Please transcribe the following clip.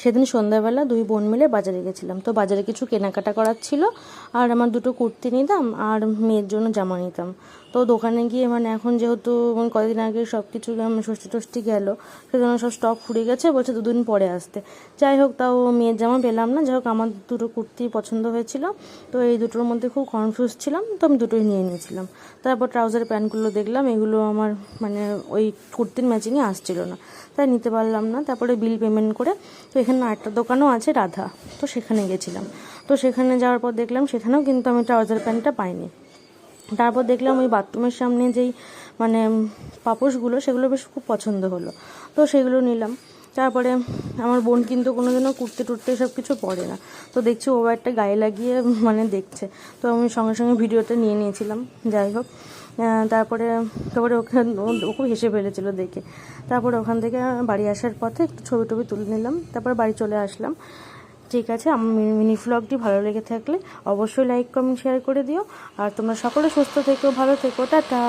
সেদিন সন্ধ্যাবেলা দুই বোন মিলে বাজারে গেছিলাম। তো বাজারে কিছু কেনাকাটা করার ছিল, আর আমার দুটো কুর্তি নিতাম আর মেয়ের জন্য জামা নিতাম। তো দোকানে গিয়ে এখন যেহেতু কয়েকদিন আগে সব কিছু ষষ্ঠী টষ্ঠী গেল, সেজন্য সব স্টক ফুরিয়ে গেছে, বলছে দুদিন পরে আসতে। যাই হোক, তাও মেয়ের জামা পেলাম না। যাই হোক, আমার দুটো কুর্তি পছন্দ হয়েছিল, তো এই দুটোর মধ্যে খুব কনফিউজ ছিলাম, তো আমি দুটোই নিয়ে নিয়েছিলাম। তারপর ট্রাউজার প্যান্টগুলো দেখলাম, এগুলো আমার ওই কুর্তির ম্যাচিংয়ে আসছিল না, তাই নিতে পারলাম না। তারপরে বিল পেমেন্ট করে, তো এখানে আরেকটা দোকানও আছে রাধা, তো সেখানে গেছিলাম। তো সেখানে যাওয়ার পর দেখলাম সেখানেও কিন্তু আমি ট্রাউজার প্যান্টটা পাইনি। তারপর দেখলাম ওই বাথরুমের সামনে যেই পাপোশগুলো, সেগুলো বেশ খুব পছন্দ হলো, তো সেগুলো নিলাম। তারপরে আমার বোন কিন্তু কোনোদিনও কুর্তি টুর্তি সব কিছু পরে না, তো দেখছি ও একটা গায়ে লাগিয়ে দেখছে, তো আমি সঙ্গে সঙ্গে ভিডিওটা নিয়ে নিয়েছিলাম। যাই হোক, তারপরে তারপরে ওখানে ও খুব হেসে ফেলেছিলো দেখে। তারপরে ওখান থেকে বাড়ি আসার পথে একটু ছবি টবি তুলে নিলাম, তারপর বাড়ি চলে আসলাম। ঠিক আছে, আমার মিনি ভ্লগটি ভালো লেগে থাকলে অবশ্যই লাইক কমেন্ট শেয়ার করে দিও। আর তোমরা সকলে সুস্থ থেকো, ভালো থেকো, টাটা।